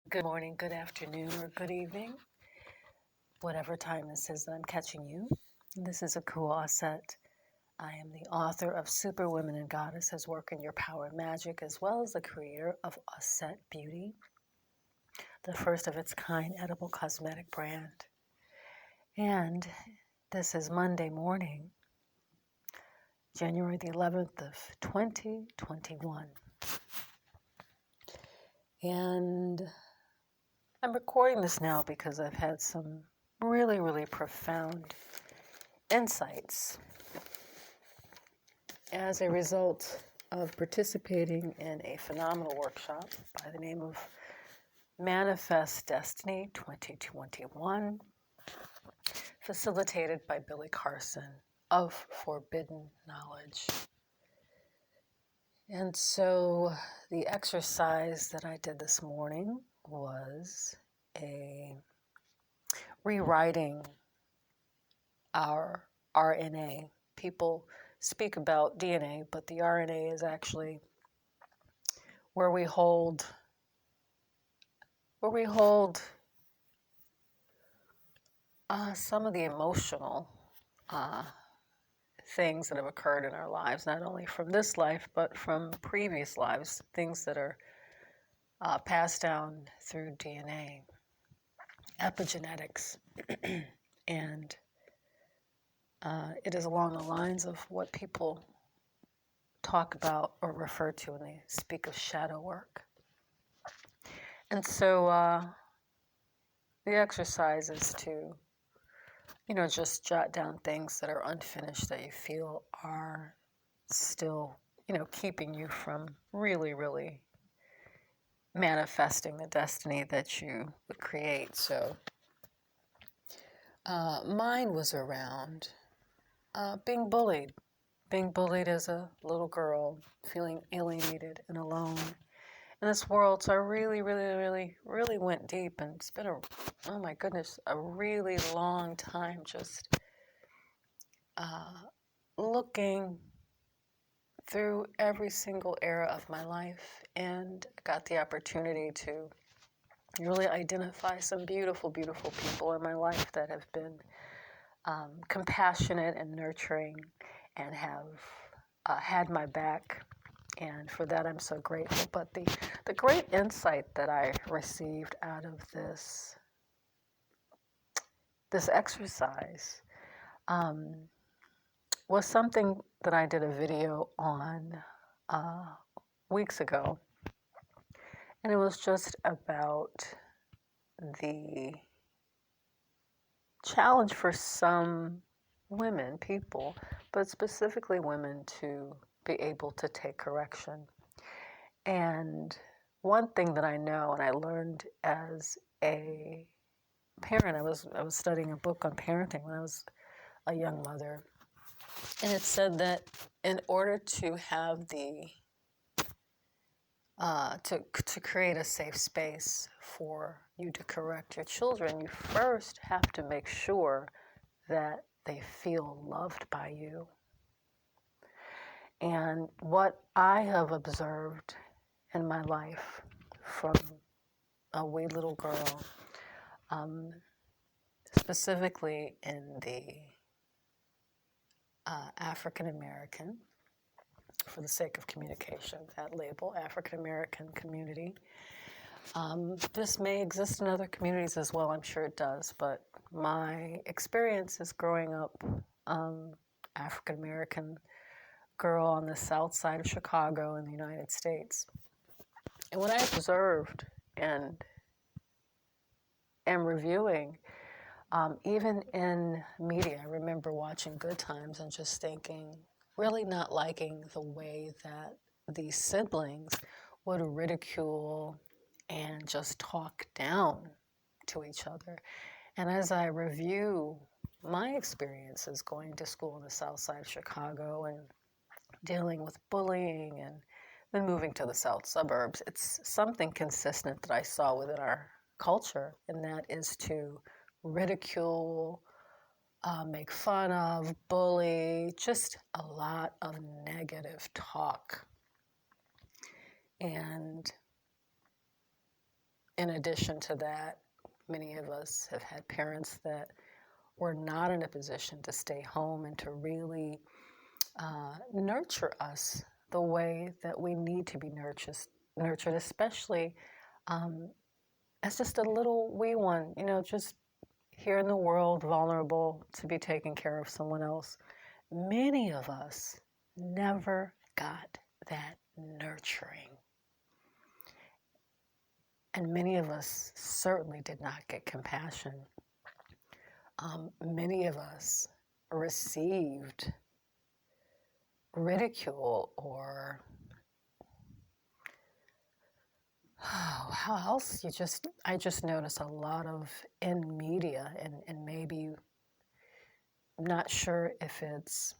Good morning, good afternoon, or good evening, whatever time this is that I'm catching you. This is Akua Auset. I am the author of Superwomen Goddesses, Workin Your Power Magic, as well as the creator of Auset Beauty, the first of its kind edible cosmetic brand. And this is Monday morning, January the 11th of 2021. And I'm recording this now because I've had some really, really profound insights as a result of participating in a phenomenal workshop by the name of Manifest Destiny 2021, facilitated by Billy Carson of Forbidden Knowledge. And so the exercise that I did this morning was a rewriting our RNA. People speak about DNA, but the RNA is actually where we hold some of the emotional things that have occurred in our lives, not only from this life, but from previous lives, things that are passed down through DNA, epigenetics. And it is along the lines of what people talk about or refer to when they speak of shadow work. And so the exercise is to, just jot down things that are unfinished that you feel are still, keeping you from really, really manifesting the destiny that you would create. So mine was around being bullied as a little girl, feeling alienated and alone in this world. So I really, really, really, really went deep, and it's been oh my goodness, a really long time just looking through every single era of my life, and got the opportunity to really identify some beautiful, beautiful people in my life that have been compassionate and nurturing and have had my back. And for that, I'm so grateful. But the great insight that I received out of this exercise was something that I did a video on weeks ago. And it was just about the challenge for some women, people, but specifically women, to be able to take correction. And one thing that I know, and I learned as a parent, I was studying a book on parenting when I was a young mother, and it said that in order to have to create a safe space for you to correct your children, you first have to make sure that they feel loved by you. And what I have observed in my life from a wee little girl, specifically in the African American, for the sake of communication, that label, African American community. This may exist in other communities as well, I'm sure it does, but my experience is growing up African American girl on the south side of Chicago in the United States. And what I observed and am reviewing, even in media, I remember watching Good Times and just thinking, really not liking the way that these siblings would ridicule and just talk down to each other. And as I review my experiences going to school in the south side of Chicago and dealing with bullying and then moving to the south suburbs, it's something consistent that I saw within our culture, and that is to ridicule, make fun of, bully, just a lot of negative talk. And in addition to that, many of us have had parents that were not in a position to stay home and to really nurture us the way that we need to be nurtured, especially as just a little wee one, just here in the world, vulnerable to be taking care of someone else. Many of us never got that nurturing. And many of us certainly did not get compassion. Many of us received ridicule or how else I just notice a lot of in media and maybe not sure if it's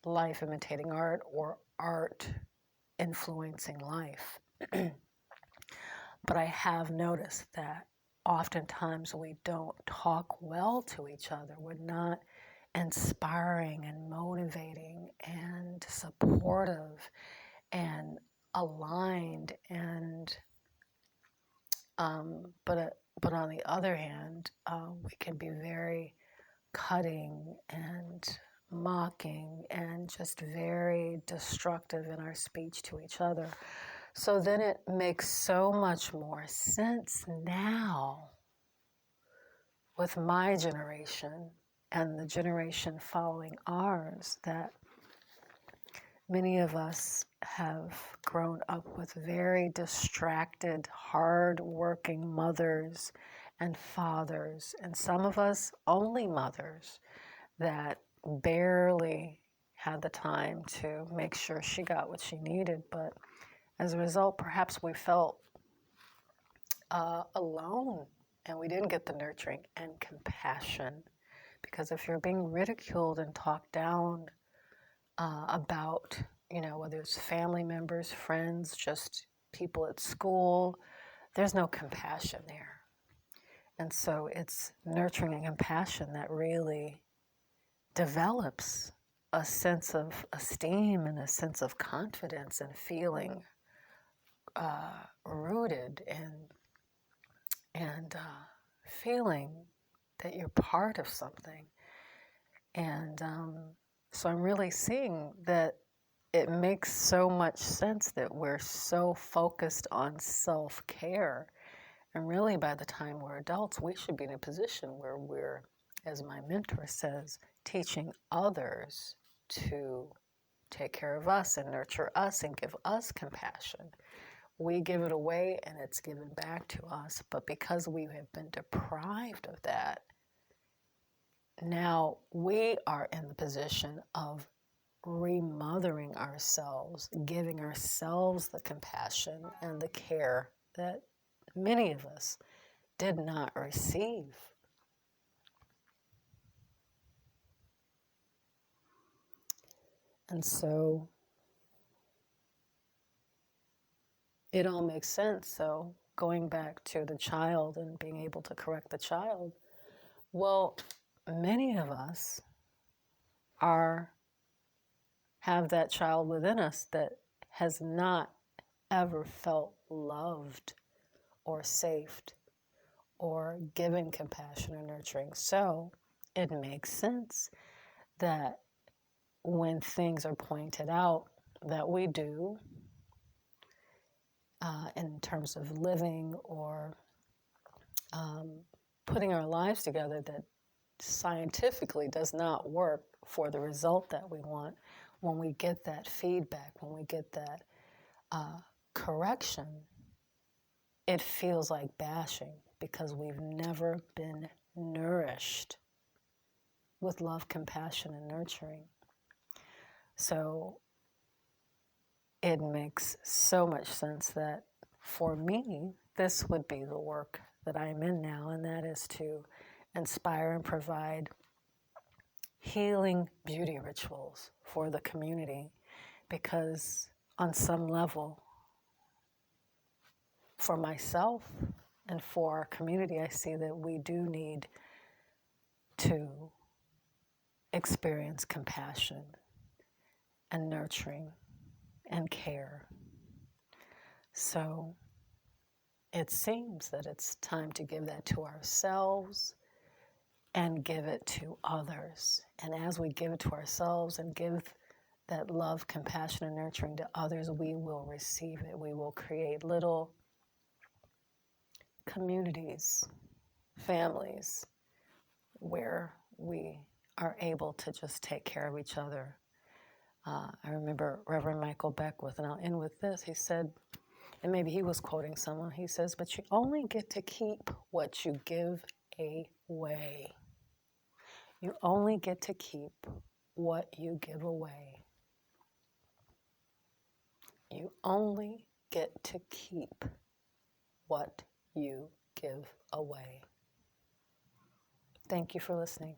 life imitating art or art influencing life. But I have noticed that oftentimes we don't talk well to each other. We're not inspiring and motivating and supportive and aligned, and but on the other hand, we can be very cutting and mocking and just very destructive in our speech to each other. So then it makes so much more sense now with my generation and the generation following ours that many of us have grown up with very distracted, hard-working mothers and fathers, and some of us only mothers that barely had the time to make sure she got what she needed. But as a result, perhaps we felt alone, and we didn't get the nurturing and compassion. Because if you're being ridiculed and talked down about, whether it's family members, friends, just people at school, there's no compassion there. And so it's nurturing and compassion that really develops a sense of esteem and a sense of confidence and feeling rooted and feeling that you're part of something. And so I'm really seeing that it makes so much sense that we're so focused on self-care. And really, by the time we're adults, we should be in a position where we're, as my mentor says, teaching others to take care of us and nurture us and give us compassion. We give it away and it's given back to us. But because we have been deprived of that, now we are in the position of remothering ourselves, giving ourselves the compassion and the care that many of us did not receive. And so it all makes sense. So going back to the child and being able to correct the child, well, many of us have that child within us that has not ever felt loved or safe or given compassion or nurturing. So it makes sense that when things are pointed out that we do in terms of living or putting our lives together that scientifically does not work for the result that we want, when we get that feedback, when we get that correction, it feels like bashing because we've never been nourished with love, compassion, and nurturing. So it makes so much sense that for me, this would be the work that I'm in now, and that is to inspire and provide healing beauty rituals for the community, because on some level, for myself and for our community, I see that we do need to experience compassion and nurturing and care. So it seems that it's time to give that to ourselves and give it to others. And as we give it to ourselves and give that love, compassion, and nurturing to others, we will receive it. We will create little communities, families, where we are able to just take care of each other. I remember Reverend Michael Beckwith, and I'll end with this. He said, and maybe he was quoting someone, he says, but you only get to keep what you give away. You only get to keep what you give away. You only get to keep what you give away. Thank you for listening.